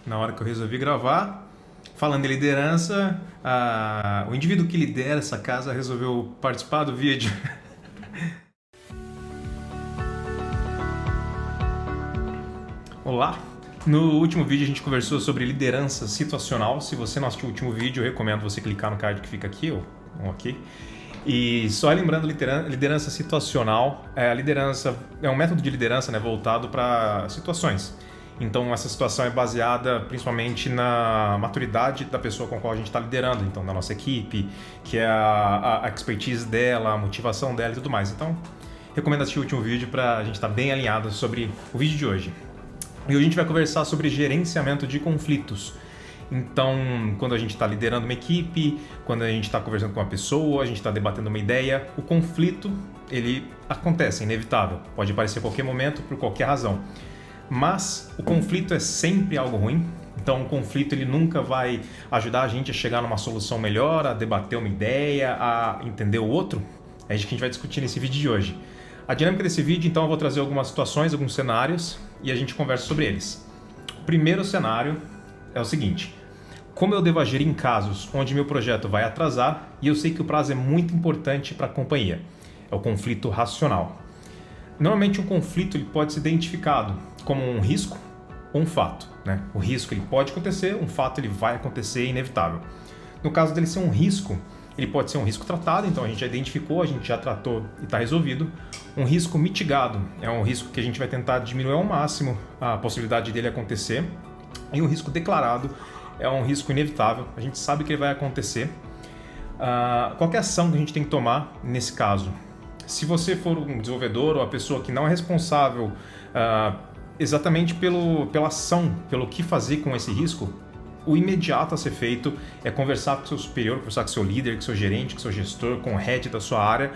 na hora que eu resolvi gravar. Falando em liderança, o indivíduo que lidera essa casa resolveu participar do vídeo. Olá! No último vídeo a gente conversou sobre liderança situacional. Se você não assistiu o último vídeo, eu recomendo você clicar no card que fica aqui, ok? E só lembrando, liderança situacional, a liderança é um método de liderança, né, voltado para situações. Então essa situação é baseada principalmente na maturidade da pessoa com a qual a gente está liderando, então da nossa equipe, que é a expertise dela, a motivação dela e tudo mais. Então recomendo assistir o último vídeo para a gente estar bem alinhado sobre o vídeo de hoje. E hoje a gente vai conversar sobre gerenciamento de conflitos. Então, quando a gente está liderando uma equipe, quando a gente está conversando com uma pessoa, a gente está debatendo uma ideia, o conflito, ele acontece, é inevitável. Pode aparecer a qualquer momento, por qualquer razão. Mas o conflito é sempre algo ruim. Então, o conflito ele nunca vai ajudar a gente a chegar numa solução melhor, a debater uma ideia, a entender o outro. É isso que a gente vai discutir nesse vídeo de hoje. A dinâmica desse vídeo, então, eu vou trazer algumas situações, alguns cenários e a gente conversa sobre eles. O primeiro cenário é o seguinte: como eu devo agir em casos onde meu projeto vai atrasar e eu sei que o prazo é muito importante para a companhia? É o conflito racional. Normalmente um conflito ele pode ser identificado como um risco ou um fato, né? O risco ele pode acontecer, um fato ele vai acontecer, é inevitável. No caso dele ser um risco, ele pode ser um risco tratado, então a gente já identificou, a gente já tratou e está resolvido. Um risco mitigado é um risco que a gente vai tentar diminuir ao máximo a possibilidade dele acontecer. E um risco declarado é um risco inevitável, a gente sabe que ele vai acontecer. Qual é a ação que a gente tem que tomar nesse caso? Se você for um desenvolvedor ou a pessoa que não é responsável exatamente pela ação, pelo que fazer com esse risco, o imediato a ser feito é conversar com o seu superior, conversar com o seu líder, com o seu gerente, com o seu gestor, com o head da sua área,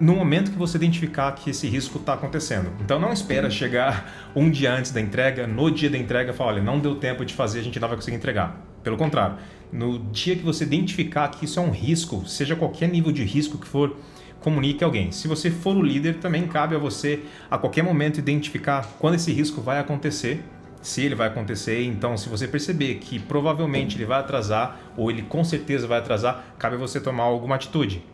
no momento que você identificar que esse risco está acontecendo. Então não espera chegar um dia antes da entrega, no dia da entrega, fala, olha, não deu tempo de fazer, a gente não vai conseguir entregar. Pelo contrário, no dia que você identificar que isso é um risco, seja qualquer nível de risco que for, comunique a alguém. Se você for o líder, também cabe a você, a qualquer momento, identificar quando esse risco vai acontecer, se ele vai acontecer. Então, se você perceber que provavelmente ele vai atrasar, ou ele com certeza vai atrasar, cabe a você tomar alguma atitude.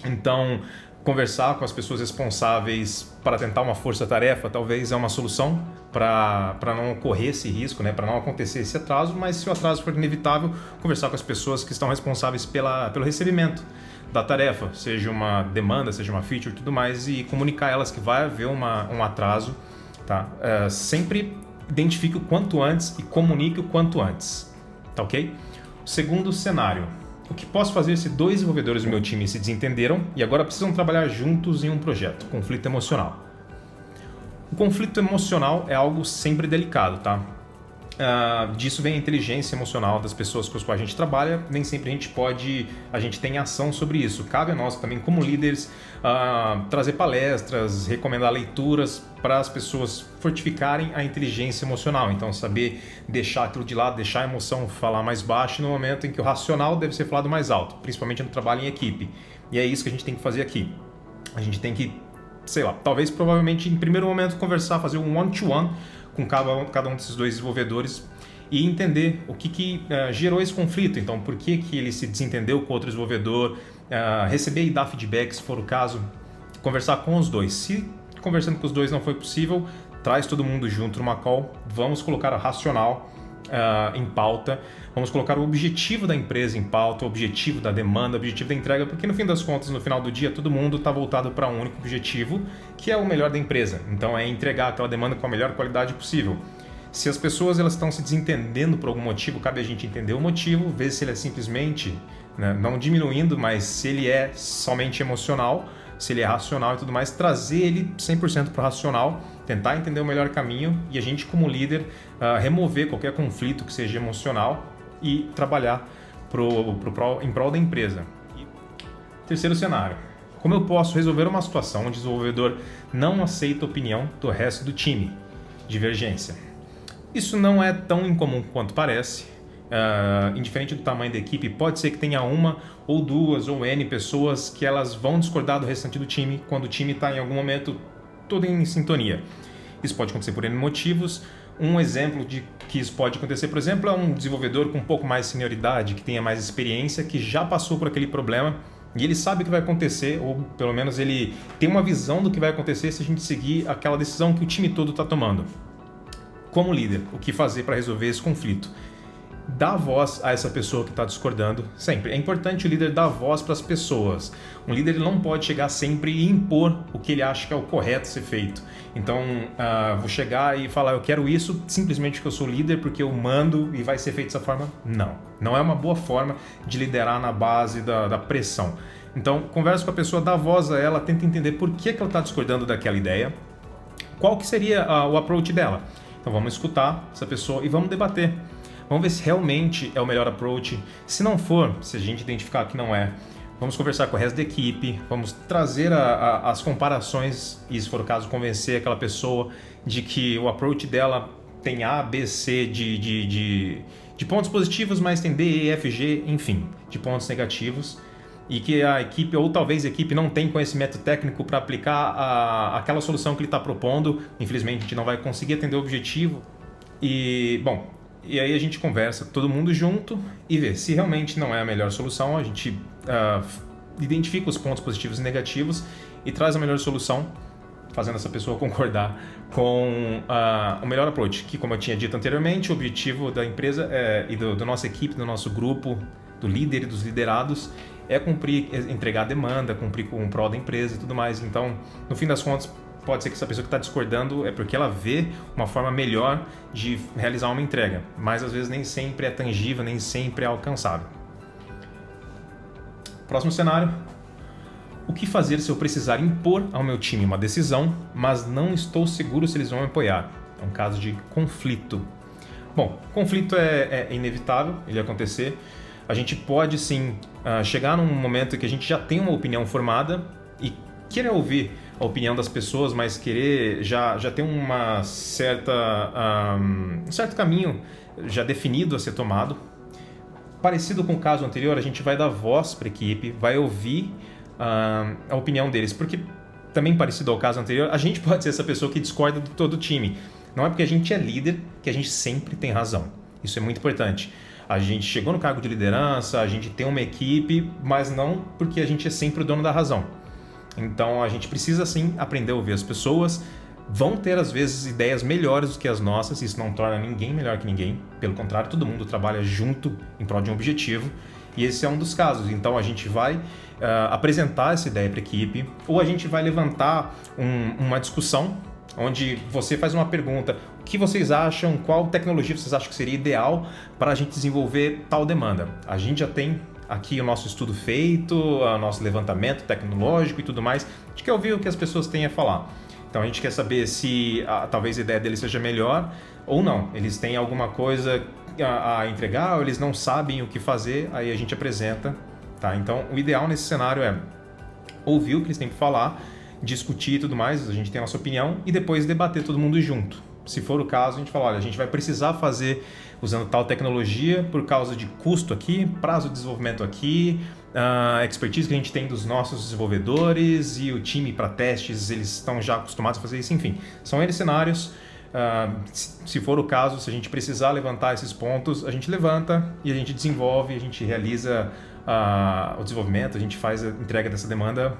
Então, conversar com as pessoas responsáveis para tentar uma força-tarefa talvez é uma solução para não ocorrer esse risco, né? Para não acontecer esse atraso, mas se o atraso for inevitável, conversar com as pessoas que estão responsáveis pelo recebimento da tarefa, seja uma demanda, seja uma feature e tudo mais, e comunicar a elas que vai haver um atraso, tá? Sempre identifique o quanto antes e comunique o quanto antes, tá ok? O segundo cenário: o que posso fazer se dois desenvolvedores do meu time se desentenderam e agora precisam trabalhar juntos em um projeto? Conflito emocional. O conflito emocional é algo sempre delicado, tá? Disso vem a inteligência emocional das pessoas com as quais a gente trabalha. Nem sempre a gente tem ação sobre isso. Cabe a nós também, como líderes, trazer palestras, recomendar leituras para as pessoas fortificarem a inteligência emocional. Então, saber deixar aquilo de lado, deixar a emoção falar mais baixo no momento em que o racional deve ser falado mais alto, principalmente no trabalho em equipe. E é isso que a gente tem que fazer aqui. A gente tem que, sei lá, talvez, provavelmente, em primeiro momento, conversar, fazer um one-to-one com cada um desses dois desenvolvedores e entender o que gerou esse conflito. Então, por que ele se desentendeu com outro desenvolvedor, receber e dar feedback, se for o caso, conversar com os dois. Se conversando com os dois não foi possível, traz todo mundo junto numa call, vamos colocar a racional em pauta, vamos colocar o objetivo da empresa em pauta, o objetivo da demanda, o objetivo da entrega, porque no fim das contas, no final do dia, todo mundo está voltado para um único objetivo, que é o melhor da empresa. Então é entregar aquela demanda com a melhor qualidade possível. Se as pessoas elas estão se desentendendo por algum motivo, cabe a gente entender o motivo, ver se ele é simplesmente, né, não diminuindo, mas se ele é somente emocional, se ele é racional e tudo mais, trazer ele 100% para o racional, tentar entender o melhor caminho e a gente, como líder, remover qualquer conflito que seja emocional e trabalhar em prol da empresa. Terceiro cenário: como eu posso resolver uma situação onde o desenvolvedor não aceita a opinião do resto do time? Divergência. Isso não é tão incomum quanto parece. Indiferente do tamanho da equipe, pode ser que tenha uma ou duas ou N pessoas que elas vão discordar do restante do time quando o time está em algum momento todo em sintonia. Isso pode acontecer por N motivos. Um exemplo de que isso pode acontecer, por exemplo, é um desenvolvedor com um pouco mais de senioridade, que tenha mais experiência, que já passou por aquele problema e ele sabe o que vai acontecer, ou pelo menos ele tem uma visão do que vai acontecer se a gente seguir aquela decisão que o time todo está tomando. Como líder, o que fazer para resolver esse conflito? Dá voz a essa pessoa que está discordando sempre. É importante o líder dar voz para as pessoas. Um líder não pode chegar sempre e impor o que ele acha que é o correto ser feito. Então, vou chegar e falar, eu quero isso simplesmente porque eu sou líder, porque eu mando e vai ser feito dessa forma. Não é uma boa forma de liderar na base da pressão. Então, conversa com a pessoa, dá voz a ela, tenta entender por que ela está discordando daquela ideia, qual que seria o approach dela. Então, vamos escutar essa pessoa e vamos debater. Vamos ver se realmente é o melhor approach. Se não for, se a gente identificar que não é, vamos conversar com o resto da equipe, vamos trazer as comparações e, se for o caso, convencer aquela pessoa de que o approach dela tem A, B, C de pontos positivos, mas tem D, E, F, G, enfim, de pontos negativos. E que a equipe, ou talvez a equipe, não tem conhecimento técnico para aplicar aquela solução que ele está propondo. Infelizmente, a gente não vai conseguir atender o objetivo. E aí a gente conversa todo mundo junto e vê se realmente não é a melhor solução, a gente identifica os pontos positivos e negativos e traz a melhor solução, fazendo essa pessoa concordar com o melhor approach, que, como eu tinha dito anteriormente, o objetivo da empresa e da nossa equipe, do nosso grupo, do líder e dos liderados, é entregar a demanda, cumprir com o prol da empresa e tudo mais. Então, no fim das contas, pode ser que essa pessoa que está discordando é porque ela vê uma forma melhor de realizar uma entrega, mas às vezes nem sempre é tangível, nem sempre é alcançável. Próximo cenário. O que fazer se eu precisar impor ao meu time uma decisão, mas não estou seguro se eles vão me apoiar? É um caso de conflito. Bom, conflito é inevitável, ele acontecer. A gente pode sim chegar num momento que a gente já tem uma opinião formada e querer ouvir a opinião das pessoas, mas querer já ter um certo caminho já definido a ser tomado. Parecido com o caso anterior, a gente vai dar voz para a equipe, vai ouvir a opinião deles, porque também parecido ao caso anterior, a gente pode ser essa pessoa que discorda de todo o time. Não é porque a gente é líder que a gente sempre tem razão. Isso é muito importante. A gente chegou no cargo de liderança, a gente tem uma equipe, mas não porque a gente é sempre o dono da razão. Então a gente precisa sim aprender a ouvir as pessoas. Vão ter às vezes ideias melhores do que as nossas, isso não torna ninguém melhor que ninguém. Pelo contrário, todo mundo trabalha junto em prol de um objetivo. E esse é um dos casos. Então a gente vai apresentar essa ideia para a equipe, ou a gente vai levantar uma discussão onde você faz uma pergunta: o que vocês acham, qual tecnologia vocês acham que seria ideal para a gente desenvolver tal demanda? A gente já tem aqui o nosso estudo feito, o nosso levantamento tecnológico e tudo mais. A gente quer ouvir o que as pessoas têm a falar. Então a gente quer saber se talvez a ideia deles seja melhor ou não. Eles têm alguma coisa a entregar, ou eles não sabem o que fazer, aí a gente apresenta. Tá? Então o ideal nesse cenário é ouvir o que eles têm para falar, discutir e tudo mais, a gente tem a nossa opinião e depois debater todo mundo junto. Se for o caso, a gente fala, olha, a gente vai precisar fazer usando tal tecnologia por causa de custo aqui, prazo de desenvolvimento aqui, a expertise que a gente tem dos nossos desenvolvedores e o time para testes, eles estão já acostumados a fazer isso, enfim. São N cenários. Se for o caso, se a gente precisar levantar esses pontos, a gente levanta e a gente desenvolve, a gente realiza o desenvolvimento, a gente faz a entrega dessa demanda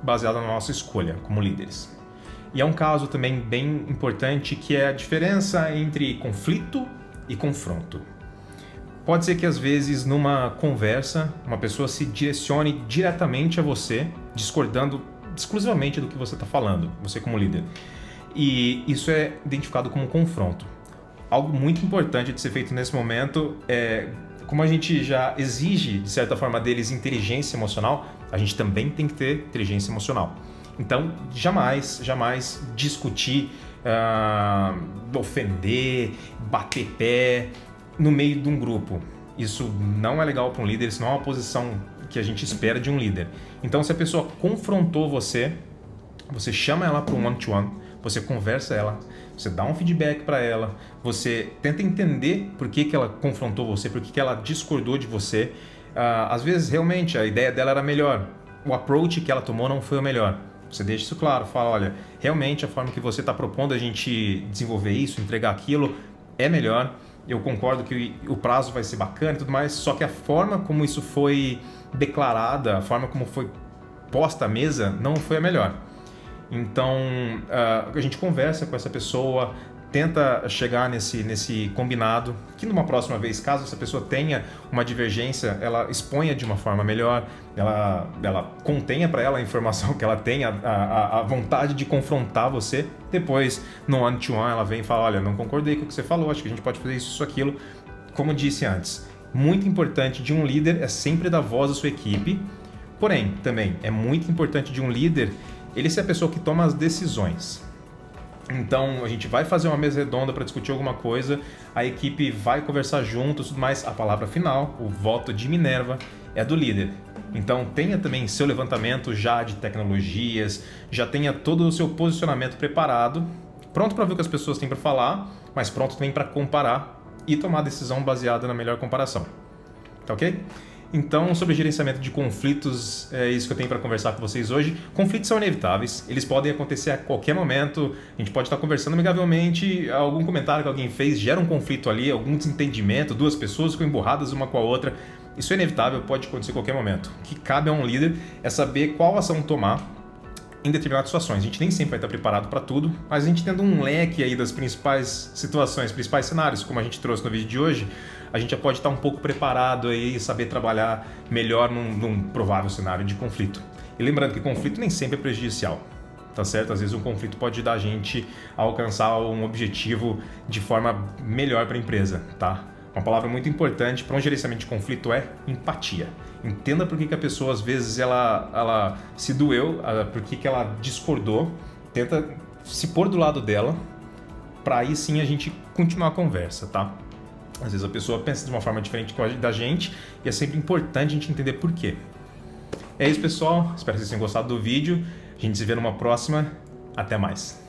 baseada na nossa escolha como líderes. E é um caso também bem importante que é a diferença entre conflito e confronto. Pode ser que às vezes numa conversa uma pessoa se direcione diretamente a você, discordando exclusivamente do que você está falando, você como líder. E isso é identificado como confronto. Algo muito importante de ser feito nesse momento é, como a gente já exige de certa forma deles inteligência emocional, a gente também tem que ter inteligência emocional. Então, jamais discutir, ofender, bater pé no meio de um grupo. Isso não é legal para um líder, isso não é uma posição que a gente espera de um líder. Então, se a pessoa confrontou você, você chama ela para um one-to-one, você conversa ela, você dá um feedback para ela, você tenta entender por que ela confrontou você, por que ela discordou de você. Às vezes, realmente, a ideia dela era melhor, o approach que ela tomou não foi o melhor. Você deixa isso claro, fala, olha, realmente a forma que você está propondo a gente desenvolver isso, entregar aquilo, é melhor. Eu concordo que o prazo vai ser bacana e tudo mais, só que a forma como isso foi declarada, a forma como foi posta à mesa, não foi a melhor. Então, a gente conversa com essa pessoa, tenta chegar nesse combinado, que numa próxima vez, caso essa pessoa tenha uma divergência, ela exponha de uma forma melhor, ela contenha para ela a informação que ela tem, a vontade de confrontar você. Depois, no one-to-one, ela vem e fala, olha, não concordei com o que você falou, acho que a gente pode fazer isso, aquilo. Como disse antes, muito importante de um líder é sempre dar voz à sua equipe, porém, também, é muito importante de um líder ele ser a pessoa que toma as decisões. Então, a gente vai fazer uma mesa redonda para discutir alguma coisa, a equipe vai conversar juntos, mas a palavra final, o voto de Minerva, é do líder. Então, tenha também seu levantamento já de tecnologias, já tenha todo o seu posicionamento preparado, pronto para ver o que as pessoas têm para falar, mas pronto também para comparar e tomar a decisão baseada na melhor comparação. Tá ok? Então, sobre gerenciamento de conflitos, é isso que eu tenho para conversar com vocês hoje. Conflitos são inevitáveis, eles podem acontecer a qualquer momento, a gente pode estar conversando amigavelmente, algum comentário que alguém fez gera um conflito ali, algum desentendimento, duas pessoas ficam emburradas uma com a outra. Isso é inevitável, pode acontecer a qualquer momento. O que cabe a um líder é saber qual ação tomar em determinadas situações. A gente nem sempre vai estar preparado para tudo, mas a gente tendo um leque aí das principais situações, principais cenários, como a gente trouxe no vídeo de hoje, a gente já pode estar um pouco preparado aí e saber trabalhar melhor num provável cenário de conflito. E lembrando que conflito nem sempre é prejudicial, tá certo? Às vezes um conflito pode ajudar a gente a alcançar um objetivo de forma melhor para a empresa, tá? Uma palavra muito importante para um gerenciamento de conflito é empatia. Entenda por que a pessoa, às vezes, ela se doeu, por que ela discordou. Tenta se pôr do lado dela, para aí sim a gente continuar a conversa, tá? Às vezes a pessoa pensa de uma forma diferente da gente e é sempre importante a gente entender por quê. É isso, pessoal. Espero que vocês tenham gostado do vídeo. A gente se vê numa próxima. Até mais.